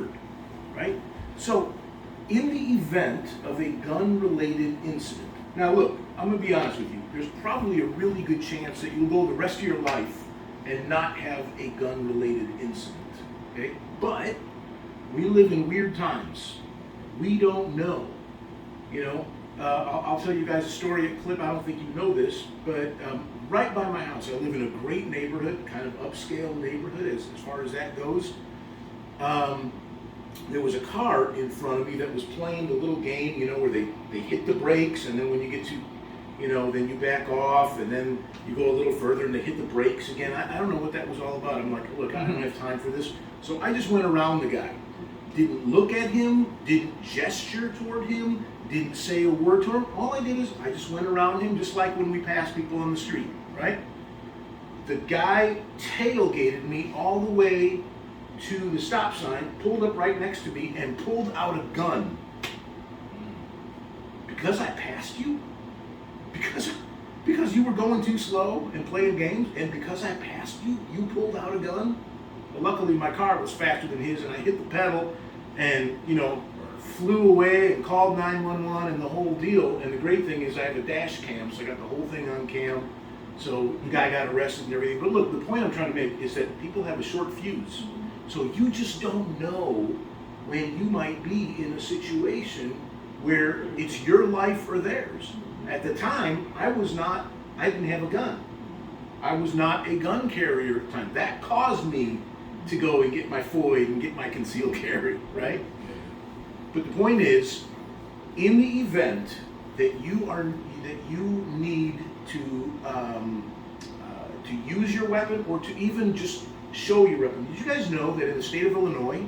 covered, right? So, in the event of a gun-related incident, now look, I'm gonna be honest with you, there's probably a really good chance that you'll go the rest of your life and not have a gun-related incident, okay? But we live in weird times. We don't know, you know? I'll tell you guys a story, a clip, I don't think you know this, but right by my house, I live in a great neighborhood, kind of upscale neighborhood as far as that goes. There was a car in front of me that was playing the little game, you know, where they hit the brakes, and then when you get to, you know, then you back off, and then you go a little further and they hit the brakes again. I don't know what that was all about. I'm like, look, I don't have time for this. So I just went around the guy. Didn't look at him, didn't gesture toward him, didn't say a word to him. All I did is I just went around him just like when we pass people on the street, right? The guy tailgated me all the way to the stop sign, pulled up right next to me, and pulled out a gun. Because I passed you? Because you were going too slow and playing games, and because I passed you, you pulled out a gun? Well, luckily my car was faster than his, and I hit the pedal and, you know, flew away and called 911 and the whole deal. And the great thing is I have a dash cam, so I got the whole thing on cam. So the guy got arrested and everything. But look, the point I'm trying to make is that people have a short fuse. So you just don't know when you might be in a situation where it's your life or theirs. At the time, I didn't have a gun. I was not a gun carrier at the time. That caused me to go and get my FOID and get my concealed carry, right? But the point is, in the event that you need to use your weapon or to even just show your weapon. Did you guys know that in the state of Illinois,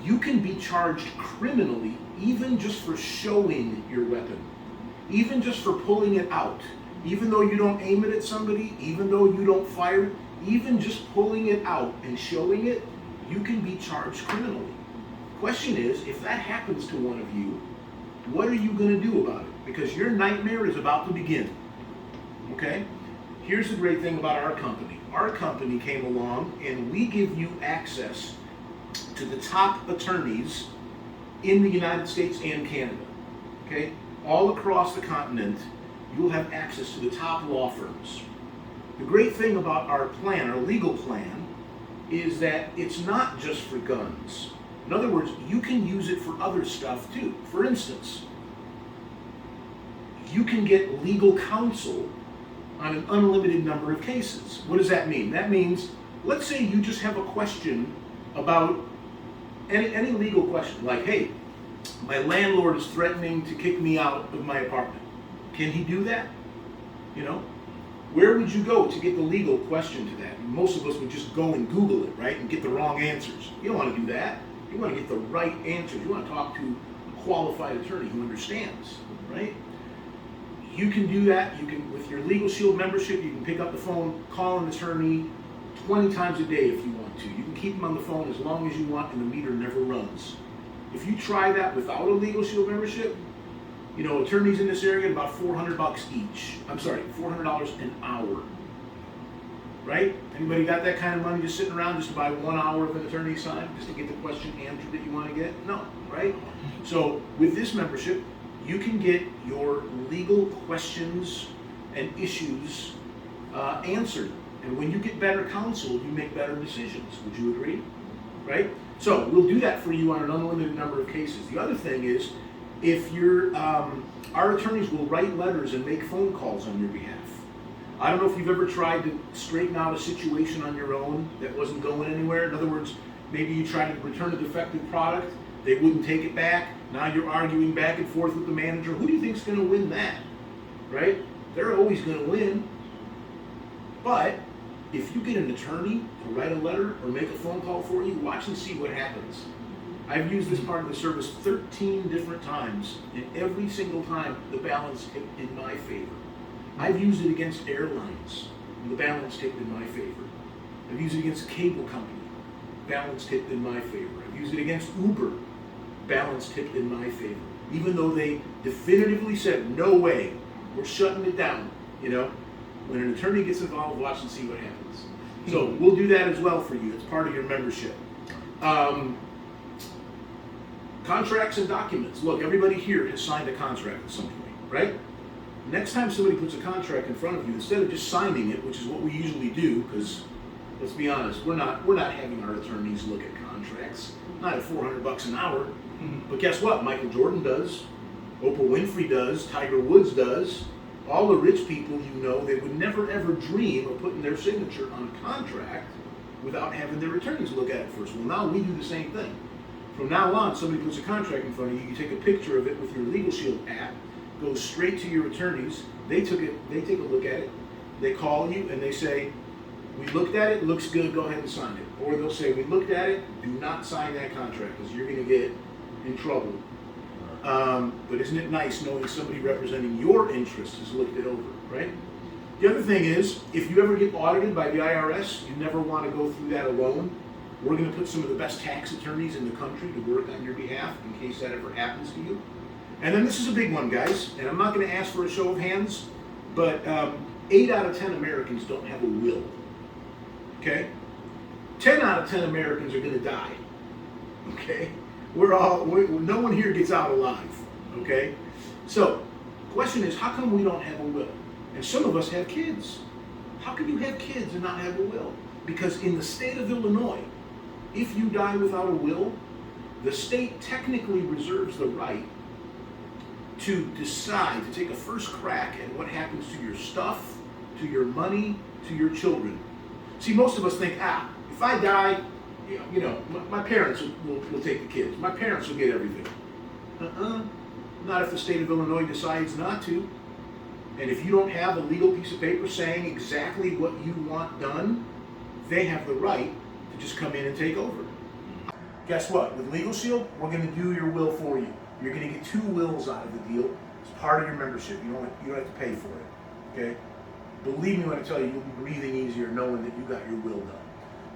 you can be charged criminally even just for showing your weapon, even just for pulling it out, even though you don't aim it at somebody, even though you don't fire it, even just pulling it out and showing it, you can be charged criminally. Question is, if that happens to one of you, what are you going to do about it? Because your nightmare is about to begin. Okay? Here's the great thing about our company. Our company came along and we give you access to the top attorneys in the United States and Canada. Okay? All across the continent, you'll have access to the top law firms. The great thing about our plan, our legal plan, is that it's not just for guns. In other words, you can use it for other stuff too. For instance, you can get legal counsel on an unlimited number of cases. What does that mean? That means, let's say you just have a question about any legal question, like, hey, my landlord is threatening to kick me out of my apartment. Can he do that? You know? Where would you go to get the legal question to that? Most of us would just go and Google it, right, and get the wrong answers. You don't want to do that. You want to get the right answers. You want to talk to a qualified attorney who understands, right? You can do that. You can, with your Legal Shield membership, you can pick up the phone, call an attorney 20 times a day if you want to. You can keep them on the phone as long as you want, and the meter never runs. If you try that without a Legal Shield membership, you know, attorneys in this area get about $400 each. I'm sorry, $400 an hour. Right? Anybody got that kind of money just sitting around just to buy 1 hour of an attorney's time just to get the question answered that you want to get? No, right? So with this membership, you can get your legal questions and issues answered. And when you get better counsel, you make better decisions. Would you agree? Right? So we'll do that for you on an unlimited number of cases. The other thing is, if you're, our attorneys will write letters and make phone calls on your behalf. I don't know if you've ever tried to straighten out a situation on your own that wasn't going anywhere. In other words, maybe you tried to return a defective product, they wouldn't take it back. Now you're arguing back and forth with the manager. Who do you think's going to win that? Right? They're always going to win. But if you get an attorney to write a letter or make a phone call for you, watch and see what happens. I've used this part of the service 13 different times, and every single time the balance tipped in my favor. I've used it against airlines, and the balance tipped in my favor. I've used it against a cable company, balance tipped in my favor. I've used it against Uber, balance tipped in my favor. Even though they definitively said, no way, we're shutting it down. You know, when an attorney gets involved, watch and see what happens. So we'll do that as well for you. It's part of your membership. Contracts and documents. Look, everybody here has signed a contract at some point, right? Next time somebody puts a contract in front of you, instead of just signing it, which is what we usually do, because let's be honest, we're not having our attorneys look at contracts, not at $400 an hour. But guess what? Michael Jordan does, Oprah Winfrey does, Tiger Woods does. All the rich people you know, they would never ever dream of putting their signature on a contract without having their attorneys look at it first. Well, now we do the same thing. From now on, somebody puts a contract in front of you, you take a picture of it with your Legal Shield app, goes straight to your attorneys, they take a look at it, they call you and they say, we looked at it, looks good, go ahead and sign it. Or they'll say, we looked at it, do not sign that contract because you're going to get in trouble. But isn't it nice knowing somebody representing your interests has looked it over, right? The other thing is, if you ever get audited by the IRS, you never want to go through that alone. We're going to put some of the best tax attorneys in the country to work on your behalf in case that ever happens to you. And then this is a big one, guys, and I'm not going to ask for a show of hands, but 8 out of 10 Americans don't have a will, okay? 10 out of 10 Americans are going to die, okay? No one here gets out alive, okay? So, the question is, how come we don't have a will? And some of us have kids. How can you have kids and not have a will? Because in the state of Illinois, if you die without a will, the state technically reserves the right to decide, to take a first crack at what happens to your stuff, to your money, to your children. See, most of us think, if I die, my parents will take the kids. My parents will get everything. Not if the state of Illinois decides not to. And if you don't have a legal piece of paper saying exactly what you want done, they have the right to just come in and take over. Guess what? With Legal Shield, we're going to do your will for you. You're going to get 2 wills out of the deal. It's part of your membership. You don't have to pay for it. Okay? Believe me when I tell you, you'll be breathing easier knowing that you got your will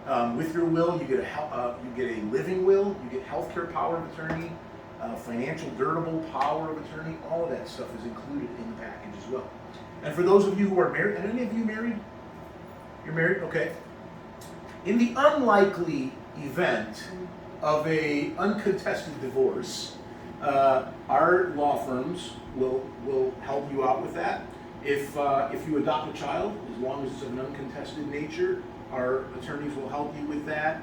done. With your will, you get a living will, you get healthcare power of attorney, financial durable power of attorney. All of that stuff is included in the package as well. And for those of you who are married, and any of you married? You're married? Okay. In the unlikely event of a uncontested divorce, our law firms will help you out with that. If you adopt a child, as long as it's of an uncontested nature, our attorneys will help you with that.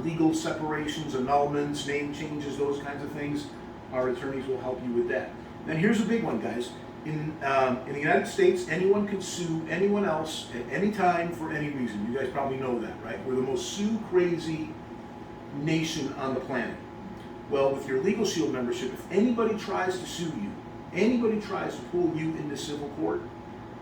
Legal separations, annulments, name changes, those kinds of things, our attorneys will help you with that. Then here's a big one, guys. In the United States, anyone can sue anyone else at any time for any reason. You guys probably know that, right? We're the most sue-crazy nation on the planet. Well, with your Legal Shield membership, if anybody tries to sue you, anybody tries to pull you into civil court,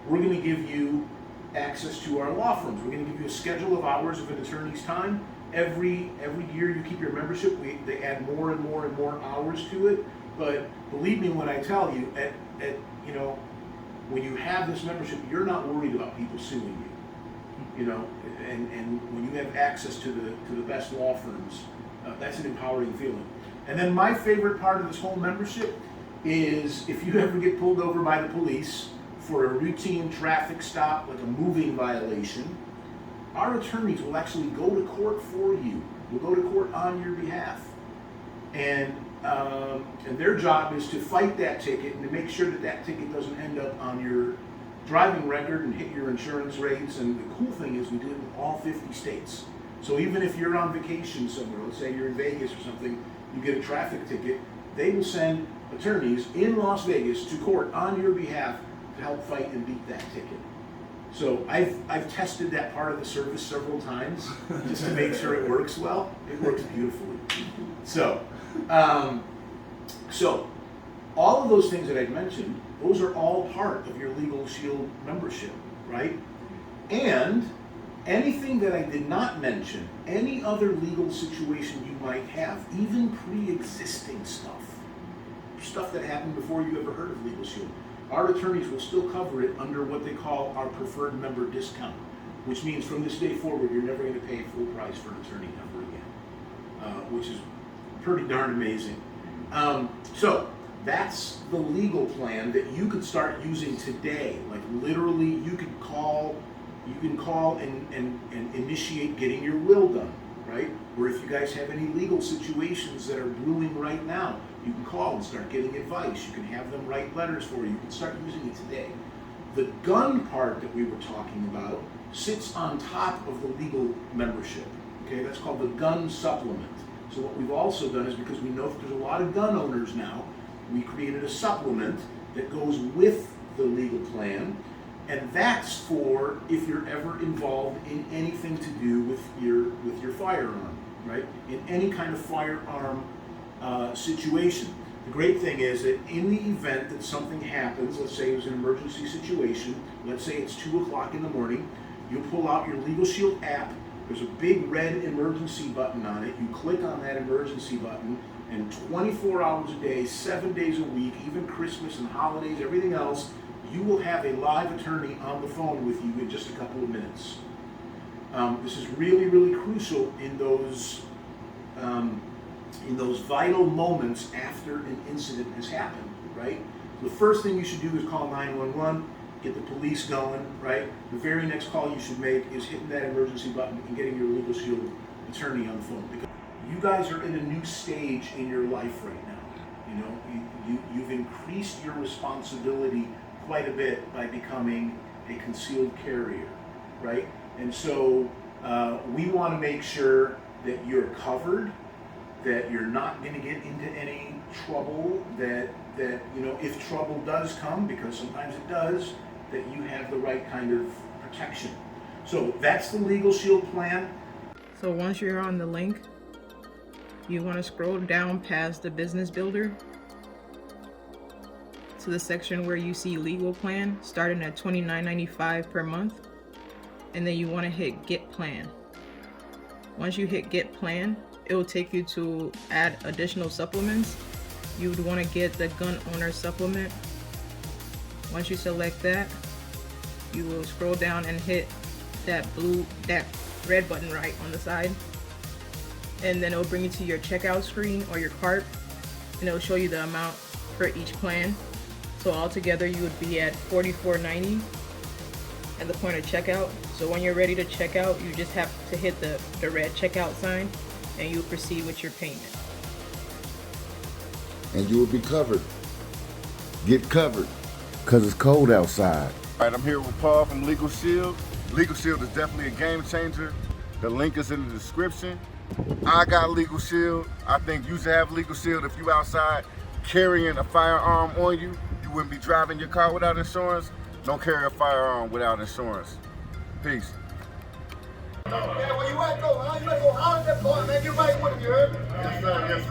we're going to give you access to our law firms. We're going to give you a schedule of hours of an attorney's time. Every year you keep your membership, they add more and more and more hours to it. But believe me when I tell you, when you have this membership, you're not worried about people suing you. And when you have access to the best law firms, that's an empowering feeling. And then my favorite part of this whole membership is if you ever get pulled over by the police for a routine traffic stop, like a moving violation, our attorneys will actually go to court for you. Will go to court on your behalf. And their job is to fight that ticket and to make sure that ticket doesn't end up on your driving record and hit your insurance rates. And the cool thing is we do it in all 50 states. So even if you're on vacation somewhere, let's say you're in Vegas or something, you get a traffic ticket, they will send attorneys in Las Vegas to court on your behalf to help fight and beat that ticket. So I've tested that part of the service several times just to make sure it works well. It works beautifully. So all of those things that I've mentioned, those are all part of your Legal Shield membership, right? And anything that I did not mention, any other legal situation you might have, even pre-existing stuff that happened before you ever heard of Legal Shield, our attorneys will still cover it under what they call our preferred member discount, which means from this day forward, you're never going to pay full price for an attorney ever again, which is pretty darn amazing. So that's the legal plan that you could start using today. Like literally, you can call and initiate getting your will done. right? Or if you guys have any legal situations that are brewing right now, you can call and start getting advice. You can have them write letters for you. You can start using it today. The gun part that we were talking about sits on top of the legal membership. Okay, that's called the gun supplement. So what we've also done is, because we know that there's a lot of gun owners now, we created a supplement that goes with the legal plan, and that's for if you're ever involved in anything to do with your firearm, right? In any kind of firearm situation. The great thing is that in the event that something happens, let's say it was an emergency situation, let's say it's 2 o'clock in the morning, you pull out your Legal Shield app. There's a big red emergency button on it. You click on that emergency button, and 24 hours a day, 7 days a week, even Christmas and holidays, everything else, you will have a live attorney on the phone with you in just a couple of minutes. This is really, really crucial in those vital moments after an incident has happened, right? The first thing you should do is call 911. Get the police going, right? The very next call you should make is hitting that emergency button and getting your Legal Shield attorney on the phone. Because you guys are in a new stage in your life right now. You know, you've increased your responsibility quite a bit by becoming a concealed carrier, right? And so we want to make sure that you're covered, that you're not going to get into any trouble, that you know, if trouble does come, because sometimes it does, that you have the right kind of protection. So that's the Legal Shield plan. So once you're on the link, you want to scroll down past the business builder to the section where you see legal plan starting at $29.95 per month, and then you want to hit get plan. Once you hit get plan, it will take you to add additional supplements. You would want to get the gun owner supplement. Once you select that, you will scroll down and hit that red button right on the side, and then it will bring you to your checkout screen or your cart, and it will show you the amount for each plan. So altogether you would be at $44.90 at the point of checkout. So when you're ready to check out, you just have to hit the red checkout sign, and you proceed with your payment. And you will be covered. Get covered, because it's cold outside. All right, I'm here with Paul from Legal Shield. Legal Shield is definitely a game changer. The link is in the description. I got Legal Shield. I think you should have Legal Shield. If you outside carrying a firearm on you, you wouldn't be driving your car without insurance. Don't carry a firearm without insurance. Peace. Yeah, where you at though, huh? You better go hard at that point, man. Get right with him, you heard? Yes, sir. Yes,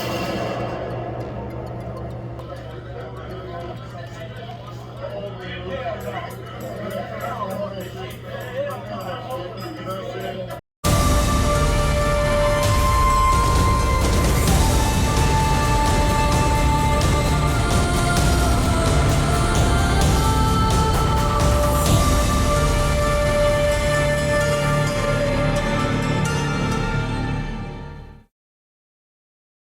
sir.